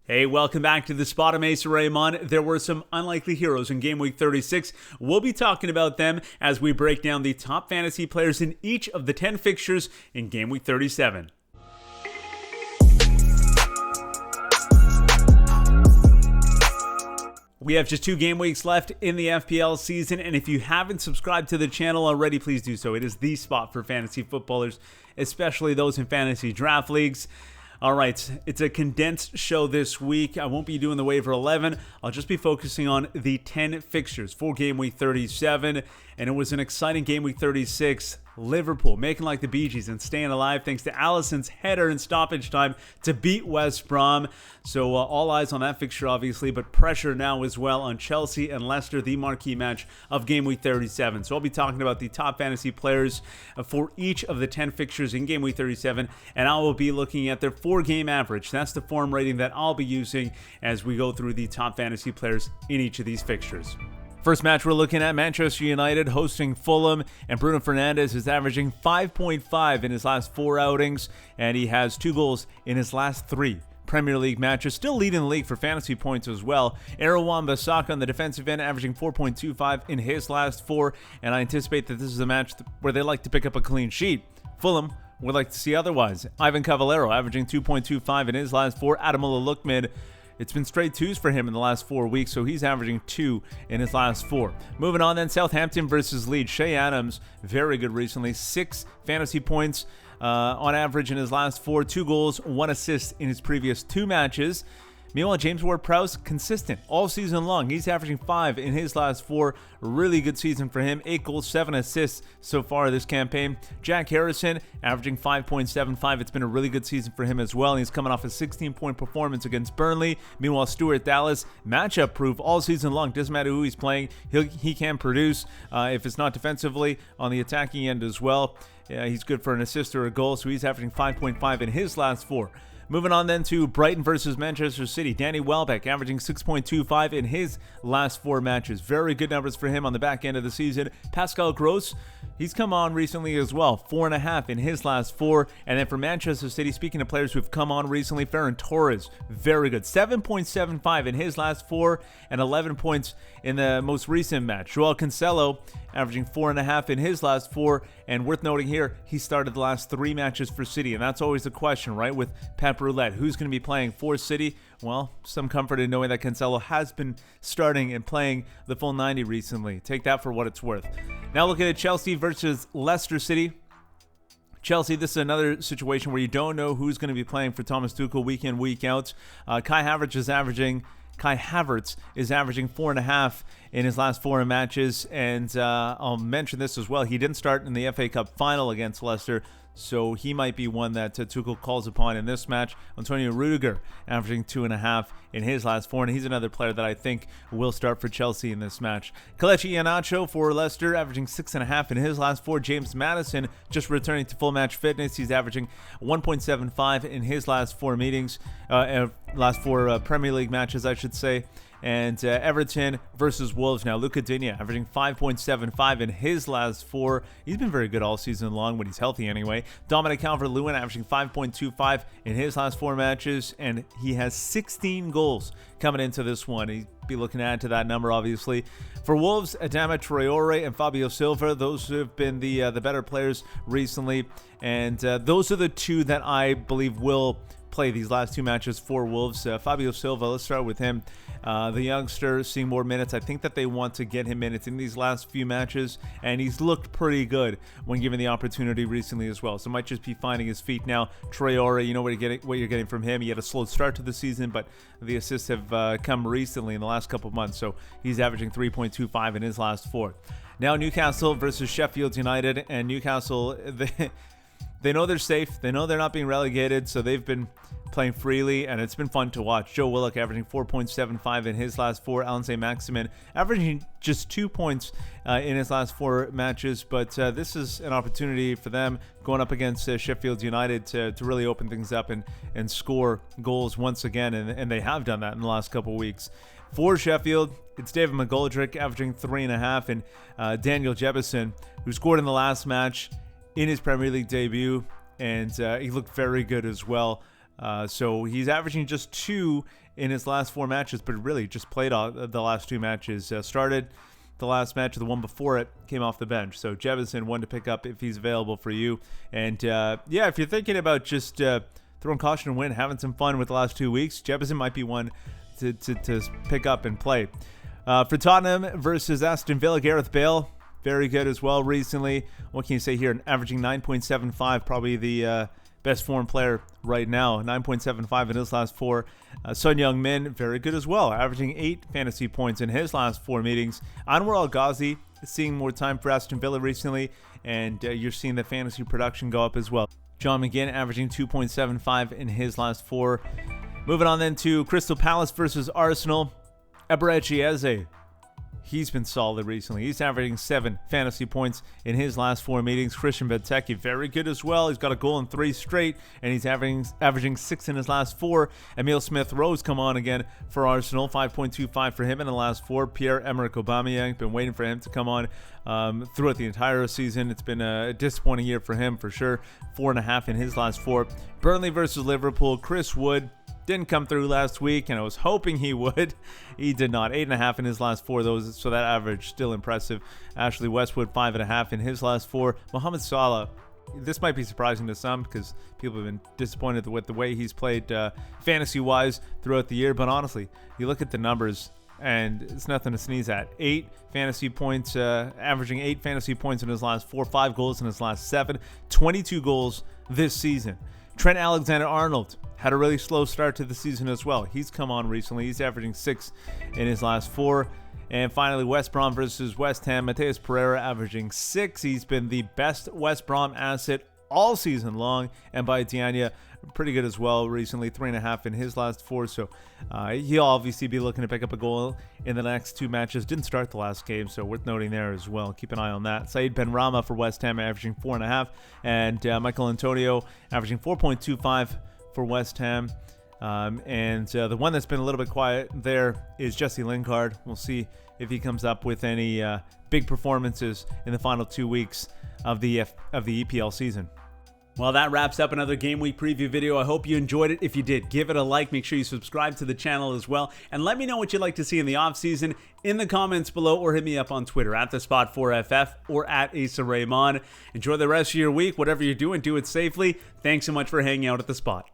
Hey, welcome back to the Spot. I'm Asa Raymond. There were some unlikely heroes in Game Week 36. We'll be talking about them as we break down the top fantasy players in each of the 10 fixtures in Game Week 37. We have just 2 game weeks left in the FPL season, and if you haven't subscribed to the channel already, please do so. It is the spot for fantasy footballers, especially those in fantasy draft leagues. All right, it's a condensed show this week. I won't be doing the waiver 11. I'll just be focusing on the 10 fixtures for Game Week 37. And it was an exciting Game Week 36. Liverpool making like the Bee Gees and staying alive thanks to Alisson's header in stoppage time to beat West Brom. So all eyes on that fixture, obviously, but pressure now as well on Chelsea and Leicester, the marquee match of Game Week 37. So I'll be talking about the top fantasy players for each of the 10 fixtures in Game Week 37, and I will be looking at their 4-game average. That's the form rating that I'll be using as we go through the top fantasy players in each of these fixtures. First match we're looking at, Manchester United hosting Fulham, and Bruno Fernandes is averaging 5.5 in his last 4 outings, and he has 2 goals in his last 3 Premier League matches, still leading the league for fantasy points as well. Wan-Bissaka on the defensive end averaging 4.25 in his last 4, and I anticipate that this is a match where they like to pick up a clean sheet. Fulham would like to see otherwise. Ivan Cavallero averaging 2.25 in his last 4. Ademola Lookman, it's been straight 2s for him in the last 4 weeks, so he's averaging 2 in his last 4. Moving on then, Southampton versus Leeds. Shea Adams, very good recently. 6 fantasy points on average in his last 4. 2 goals, 1 assist in his previous 2 matches. Meanwhile, James Ward-Prowse, consistent all season long. He's averaging 5 in his last 4. Really good season for him. 8 goals, 7 assists so far this campaign. Jack Harrison, averaging 5.75. It's been a really good season for him as well. He's coming off a 16-point performance against Burnley. Meanwhile, Stuart Dallas, matchup proof all season long. Doesn't matter who he's playing. He can produce if it's not defensively, on the attacking end as well. He's good for an assist or a goal, so he's averaging 5.5 in his last 4. Moving on then to Brighton versus Manchester City. Danny Welbeck averaging 6.25 in his last 4 matches. Very good numbers for him on the back end of the season. Pascal Gross, he's come on recently as well. 4.5 in his last 4. And then for Manchester City, speaking of players who've come on recently, Ferran Torres, very good. 7.75 in his last 4 and 11 points in the most recent match. Joao Cancelo averaging 4.5 in his last 4. And worth noting here, he started the last 3 matches for City. And that's always the question, right? With Pep Roulette, who's going to be playing for City? Well, some comfort in knowing that Cancelo has been starting and playing the full 90 recently. Take that for what it's worth. Now looking at Chelsea versus Leicester City. Chelsea, this is another situation where you don't know who's going to be playing for Thomas Tuchel week in, week out. Kai Havertz is averaging 4.5 in his last 4 matches, and I'll mention this as well. He didn't start in the FA Cup final against Leicester, so he might be one that Tuchel calls upon in this match. Antonio Rudiger averaging 2.5 in his last 4, and he's another player that I think will start for Chelsea in this match. Kelechi Iheanacho for Leicester averaging 6.5 in his last 4. James Maddison just returning to full match fitness. He's averaging 1.75 in his last 4 Premier League matches, I should say. And Everton versus Wolves now. Luca Digne averaging 5.75 in his last 4. He's been very good all season long when he's healthy anyway. Dominic Calvert-Lewin averaging 5.25 in his last 4 matches. And he has 16 goals coming into this one. He'd be looking to add to that number, obviously. For Wolves, Adama Traore and Fabio Silva, those have been the better players recently. And those are the 2 that I believe will play these last 2 matches for Wolves. Fabio Silva, let's start with him. The youngster seeing more minutes. I think that they want to get him minutes in these last few matches, and he's looked pretty good when given the opportunity recently as well. So might just be finding his feet now. Traore, you know what you're getting from him. He had a slow start to the season, but the assists have come recently in the last couple of months. So he's averaging 3.25 in his last 4. Now Newcastle versus Sheffield United, and Newcastle, they know they're safe. They know they're not being relegated, so they've been playing freely, and it's been fun to watch. Joe Willock averaging 4.75 in his last 4. Alan St-Maximin averaging just 2 points in his last 4 matches, but this is an opportunity for them going up against Sheffield United to really open things up and score goals once again, and they have done that in the last couple of weeks. For Sheffield, it's David McGoldrick averaging 3.5, and Daniel Jebison, who scored in the last match in his Premier League debut, and he looked very good as well. So he's averaging just 2 in his last 4 matches, but really just played all the last 2 matches. Started the last match, the one before it, came off the bench. So Jefferson, one to pick up if he's available for you. And yeah, if you're thinking about just throwing caution and win, having some fun with the last 2 weeks, Jefferson might be one to pick up and play. For Tottenham versus Aston Villa, Gareth Bale, very good as well recently. What can you say here? Averaging 9.75, probably the best form player right now. 9.75 in his last 4. Son Heung-min, very good as well, averaging 8 fantasy points in his last 4 meetings. Anwar Al-Ghazi seeing more time for Aston Villa recently, and you're seeing the fantasy production go up as well. John McGinn averaging 2.75 in his last 4. Moving on then to Crystal Palace versus Arsenal. Eberechi Eze, he's been solid recently. He's averaging 7 fantasy points in his last 4 meetings. Christian Benteke, very good as well. He's got a goal in 3 straight, and he's averaging 6 in his last 4. Emile Smith-Rowe's come on again for Arsenal, 5.25 for him in the last 4. Pierre-Emerick Aubameyang, been waiting for him to come on throughout the entire season. It's been a disappointing year for him for sure. 4.5 in his last 4. Burnley versus Liverpool, Chris Wood didn't come through last week, and I was hoping he would. He did not. 8.5 in his last 4, those, so that average still impressive. Ashley Westwood, 5.5 in his last 4. Mohamed Salah, this might be surprising to some because people have been disappointed with the way he's played fantasy-wise throughout the year. But honestly, you look at the numbers, and it's nothing to sneeze at. 8 fantasy points, averaging 8 fantasy points in his last 4, 5 goals in his last 7, 22 goals this season. Trent Alexander-Arnold had a really slow start to the season as well. He's come on recently. He's averaging 6 in his last 4. And finally, West Brom versus West Ham. Mateus Pereira averaging 6. He's been the best West Brom asset all season long. And by Diania, pretty good as well recently. 3.5 in his last 4. So he'll obviously be looking to pick up a goal in the next 2 matches. Didn't start the last game, so worth noting there as well. Keep an eye on that. Said Benrahma for West Ham averaging 4.5. And Michael Antonio averaging 4.25 for West Ham. And the one that's been a little bit quiet there is Jesse Lingard. We'll see if he comes up with any big performances in the final 2 weeks of the EPL season. Well, that wraps up another Game Week preview video. I hope you enjoyed it. If you did, give it a like. Make sure you subscribe to the channel as well. And let me know what you'd like to see in the offseason in the comments below, or hit me up on Twitter at TheSpot4FF or at Asa Raymond. Enjoy the rest of your week. Whatever you're doing, do it safely. Thanks so much for hanging out at The Spot.